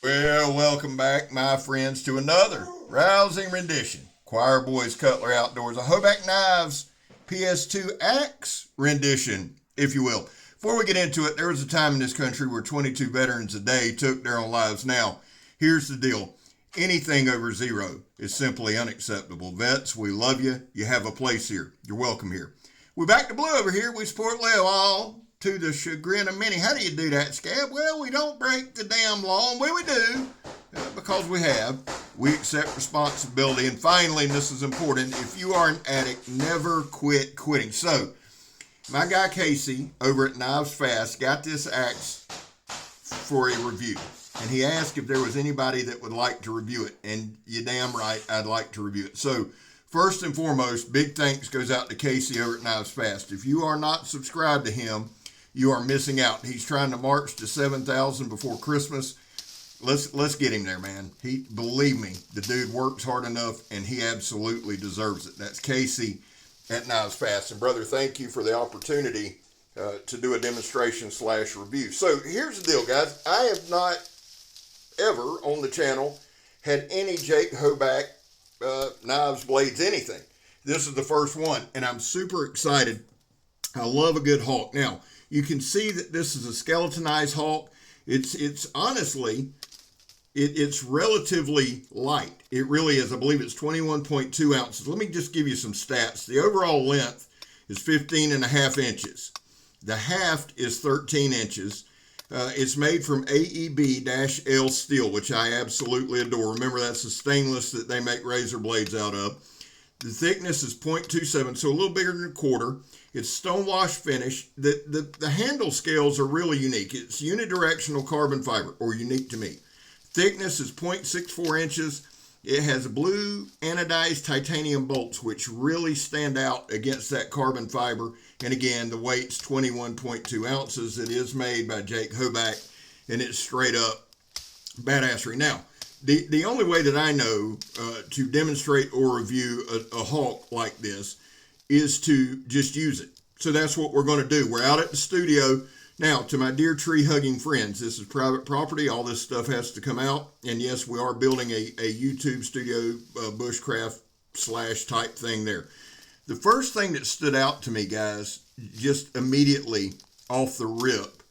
Well, welcome back, my friends, to another rousing rendition. Choir Boys Cutler Outdoors, a Hoback Knives PS2 Axe rendition, if you will. Before we get into it, there was a time in this country where 22 veterans a day took their own lives. Now, here's the deal. Anything over zero is simply unacceptable. Vets, we love you. You have a place here. You're welcome here. We're back to blue over here. We support Leo all to the chagrin of many. How do you do that, Scab? Well, we don't break the damn law, and when we do, because we have, we accept responsibility. And finally, and this is important, if you are an addict, never quit quitting. So, my guy Casey over at Knivesfast got this axe for a review. And he asked if there was anybody that would like to review it. And you damn right, I'd like to review it. So, first and foremost, big thanks goes out to Casey over at Knivesfast. If you are not subscribed to him, you are missing out. He's trying to march to 7,000 before Christmas. Let's get him there, man. Believe me, the dude works hard enough, and he absolutely deserves it. That's Casey at Knivesfast. And brother, thank you for the opportunity to do a demonstration/review. So here's the deal, guys. I have not ever on the channel had any Jake Hoback knives, blades, anything. This is the first one, and I'm super excited. I love a good hawk. Now, you can see that this is a skeletonized hawk. It's honestly, it's relatively light. It really is. I believe it's 21.2 ounces. Let me just give you some stats. The overall length is 15.5 inches. The haft is 13 inches. It's made from AEB-L steel, which I absolutely adore. Remember, that's the stainless that they make razor blades out of. The thickness is 0.27, so a little bigger than a quarter. It's stonewash finish. The handle scales are really unique. It's unidirectional carbon fiber, or unique to me. Thickness is 0.64 inches. It has blue anodized titanium bolts, which really stand out against that carbon fiber. And again, the weight's 21.2 ounces. It is made by Jake Hoback, and it's straight up badassery. Now, the only way that I know to demonstrate or review a hawk like this is to just use it. So that's what we're going to do. We're out at the studio. Now, to my dear tree-hugging friends, this is private property. All this stuff has to come out. And yes, we are building a YouTube studio bushcraft / type thing there. The first thing that stood out to me, guys, just immediately off the rip,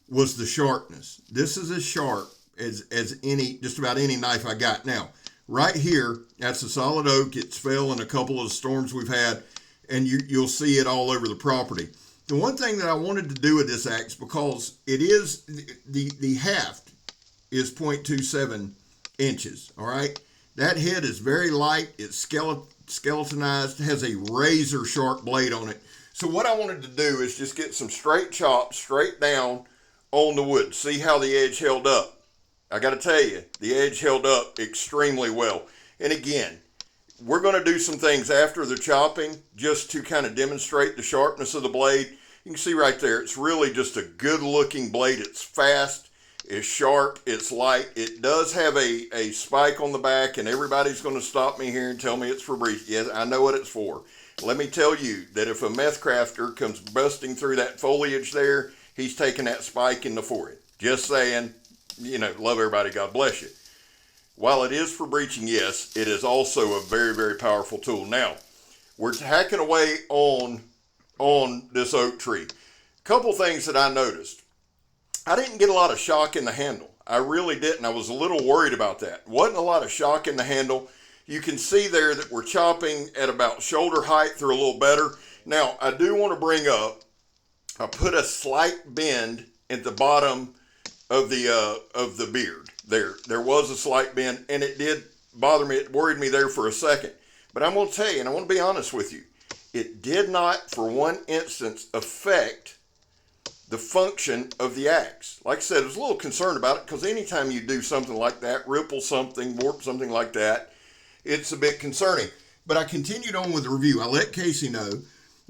was the sharpness. This is as sharp as any, just about any knife I got. Now, right here, that's a solid oak. It's fell in a couple of storms we've had, and you'll see it all over the property. The one thing that I wanted to do with this axe, because it is, the haft is 0.27 inches, all right? That head is very light. It's skeletonized, has a razor sharp blade on it. So what I wanted to do is just get some straight chops straight down on the wood. See how the edge held up. I got to tell you, the edge held up extremely well. And again, we're going to do some things after the chopping just to kind of demonstrate the sharpness of the blade. You can see right there, it's really just a good looking blade. It's fast, it's sharp, it's light. It does have a spike on the back, and everybody's going to stop me here and tell me it's for breach. Yes, I know what it's for. Let me tell you that if a meth crafter comes busting through that foliage there, he's taking that spike in the forehead. Just saying. You know, love everybody, God bless you. While it is for breaching, yes, it is also a very, very powerful tool. Now, we're hacking away on this oak tree. Couple things that I noticed. I didn't get a lot of shock in the handle. I really didn't. I was a little worried about that. Wasn't a lot of shock in the handle. You can see there that we're chopping at about shoulder height or a little better. Now, I do want to bring up, I put a slight bend at the bottom of the beard. There was a slight bend, and it did bother me. It worried me there for a second. But I'm going to tell you, and I want to be honest with you, it did not for one instance affect the function of the axe. Like I said, I was a little concerned about it because anytime you do something like that, ripple something, warp something like that, it's a bit concerning. But I continued on with the review. I let Casey know,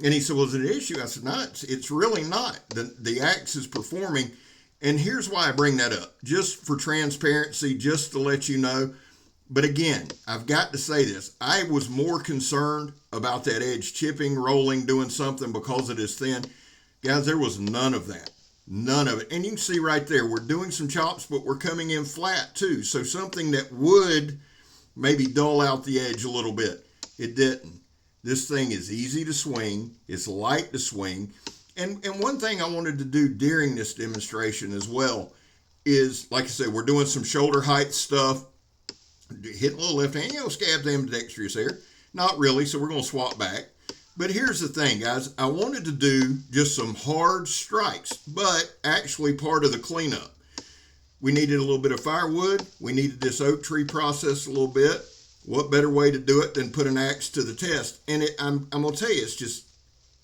and he said, "Was it an issue?" I said, "No, it's really not. The axe is performing." And here's why I bring that up, just for transparency, just to let you know. But again, I've got to say this. I was more concerned about that edge chipping, rolling, doing something because it is thin. Guys, there was none of that. None of it. And you can see right there, we're doing some chops, but we're coming in flat too. So something that would maybe dull out the edge a little bit, it didn't. This thing is easy to swing. It's light to swing. And one thing I wanted to do during this demonstration as well is, like I said, we're doing some shoulder height stuff, hitting a little left hand, scabs ambidextrous there. Not really, so we're going to swap back. But here's the thing, guys. I wanted to do just some hard strikes, but actually part of the cleanup. We needed a little bit of firewood. We needed this oak tree process a little bit. What better way to do it than put an axe to the test? And I'm going to tell you,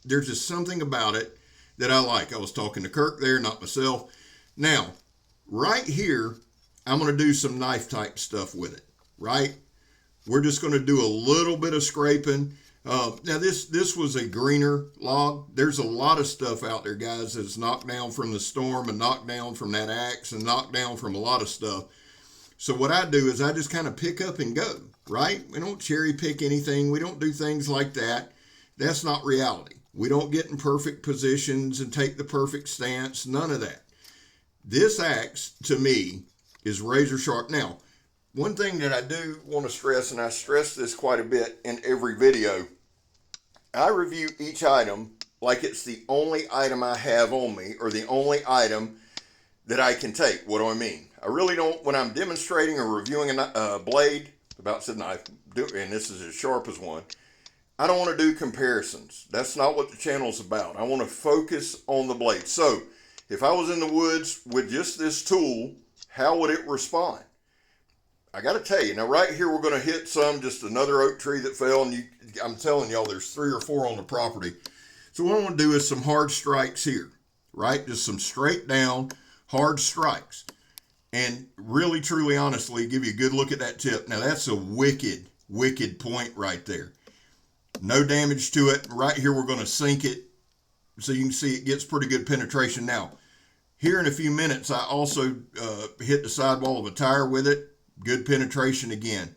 there's just something about it that I like. I was talking to Kirk there, not myself. Now, right here, I'm going to do some knife type stuff with it, right? We're just going to do a little bit of scraping. Now, this was a greener log. There's a lot of stuff out there, guys, that's knocked down from the storm and knocked down from that axe and knocked down from a lot of stuff. So what I do is I just kind of pick up and go, right? We don't cherry pick anything. We don't do things like that. That's not reality. We don't get in perfect positions and take the perfect stance. None of that. This axe, to me, is razor sharp. Now, one thing that I do want to stress, and I stress this quite a bit in every video, I review each item like it's the only item I have on me or the only item that I can take. What do I mean? I really don't, when I'm demonstrating or reviewing a blade, about said knife, and this is as sharp as one, I don't want to do comparisons. That's not what the channel is about. I want to focus on the blade. So, if I was in the woods with just this tool, how would it respond? I got to tell you, now right here we're going to hit just another oak tree that fell, and I'm telling y'all there's 3 or 4 on the property. So what I want to do is some hard strikes here, right? Just some straight down hard strikes. And really, truly, honestly, give you a good look at that tip. Now that's a wicked, wicked point right there. No damage to it. Right here we're going to sink it so you can see it gets pretty good penetration. Now, here in a few minutes, I also hit the sidewall of a tire with it. Good penetration again.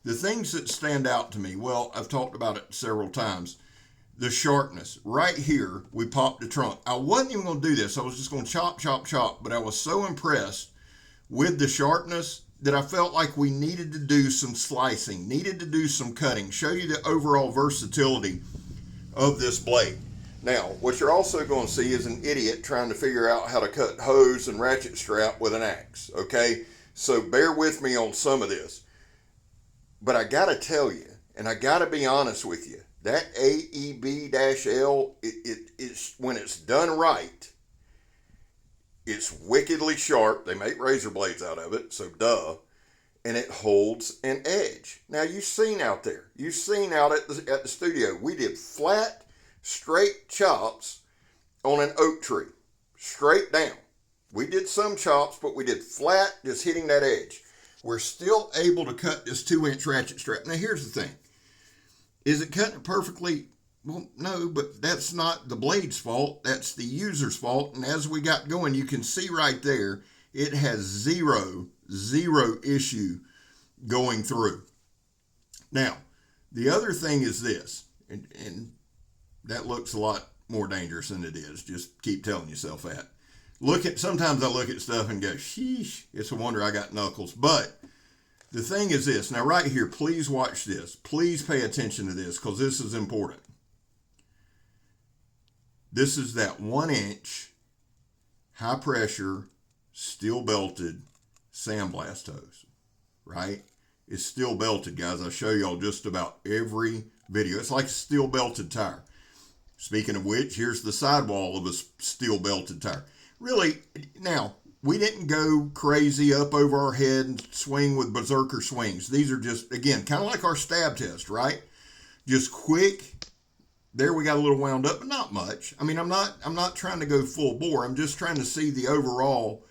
The things that stand out to me, well, I've talked about it several times. The sharpness. Right here, we popped the trunk. I wasn't even going to do this. I was just going to chop, chop, chop. But I was so impressed with the sharpness that I felt like we needed to do some slicing, needed to do some cutting, show you the overall versatility of this blade. Now, what you're also going to see is an idiot trying to figure out how to cut hose and ratchet strap with an axe, okay? So bear with me on some of this. But I got to tell you, and I got to be honest with you, that AEB-L, it's when it's done right, it's wickedly sharp. They make razor blades out of it, so duh. And it holds an edge. Now, you've seen out there. You've seen out at the studio. We did flat, straight chops on an oak tree. Straight down. We did some chops, but we did flat, just hitting that edge. We're still able to cut this 2-inch ratchet strap. Now, here's the thing. Is it cutting it perfectly? Well, no, but that's not the blade's fault. That's the user's fault. And as we got going, you can see right there, it has zero issue going through. Now, the other thing is this, and that looks a lot more dangerous than it is. Just keep telling yourself that. Sometimes I look at stuff and go, sheesh, it's a wonder I got knuckles. But the thing is this. Now, right here, please watch this. Please pay attention to this because this is important. This is that 1-inch, high-pressure, steel-belted sandblast hose, right? It's steel-belted, guys. I show y'all just about every video. It's like a steel-belted tire. Speaking of which, here's the sidewall of a steel-belted tire. Really, now, we didn't go crazy up over our head and swing with berserker swings. These are just, again, kind of like our stab test, right? Just quick. There we got a little wound up, but not much. I mean, I'm not trying to go full bore. I'm just trying to see the overall.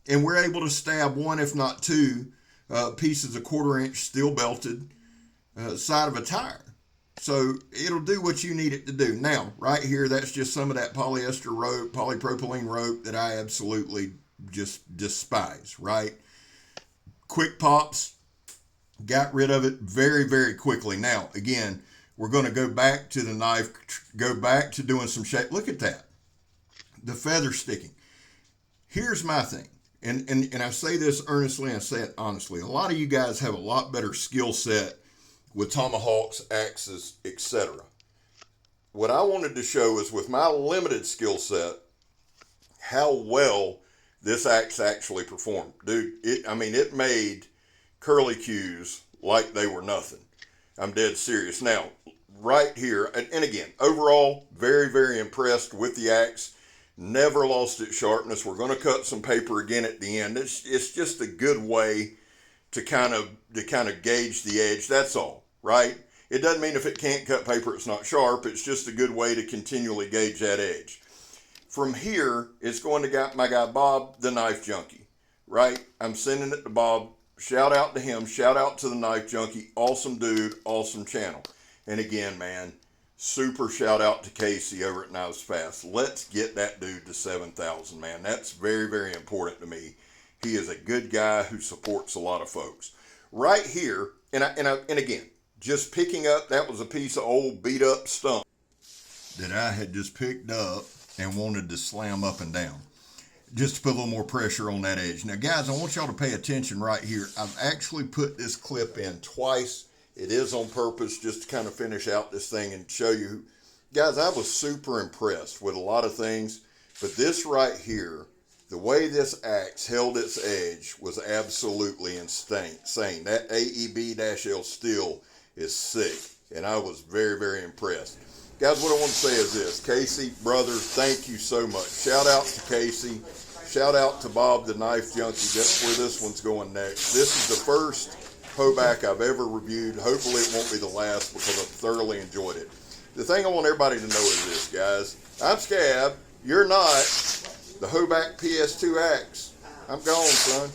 And we're able to stab 1, if not 2, pieces of 1/4-inch steel belted side of a tire. So it'll do what you need it to do. Now, right here, that's just some of that polyester rope, polypropylene rope that I absolutely just despise, right? Quick pops, got rid of it very, very quickly. Now, again, we're going to go back to the knife, go back to doing some shape. Look at that. The feather sticking. Here's my thing, and I say this earnestly and I say it honestly. A lot of you guys have a lot better skill set with tomahawks, axes, etc. What I wanted to show is with my limited skill set, how well this axe actually performed. Dude, it made curlicues like they were nothing. I'm dead serious. Now, right here, and again, overall, very, very impressed with the axe. Never lost its sharpness. We're going to cut some paper again at the end. It's just a good way to kind of gauge the edge. That's all, right? It doesn't mean if it can't cut paper, it's not sharp. It's just a good way to continually gauge that edge. From here, it's going to my guy Bob, the Knife Junkie, right? I'm sending it to Bob. Shout out to him. Shout out to the Knife Junkie. Awesome dude. Awesome channel. And again, man, super shout out to Casey over at Knivesfast. Let's get that dude to 7,000, man. That's very, very important to me. He is a good guy who supports a lot of folks. Right here, and again, just picking up, that was a piece of old beat up stump that I had just picked up and wanted to slam up and down, just to put a little more pressure on that edge. Now, guys, I want y'all to pay attention right here. I've actually put this clip in twice. It is on purpose, just to kind of finish out this thing and show you. Guys, I was super impressed with a lot of things, but this right here, the way this axe held its edge was absolutely insane. That AEB-L steel is sick, and I was very, very impressed. Guys, what I want to say is this. Casey, brother, thank you so much. Shout out to Casey. Shout out to Bob, the Knife Junkie. That's where this one's going next. This is the first Hoback I've ever reviewed. Hopefully it won't be the last because I've thoroughly enjoyed it. The thing I want everybody to know is this, guys. I'm Scab. You're not. The Hoback Ps2 Axe. I'm gone, son.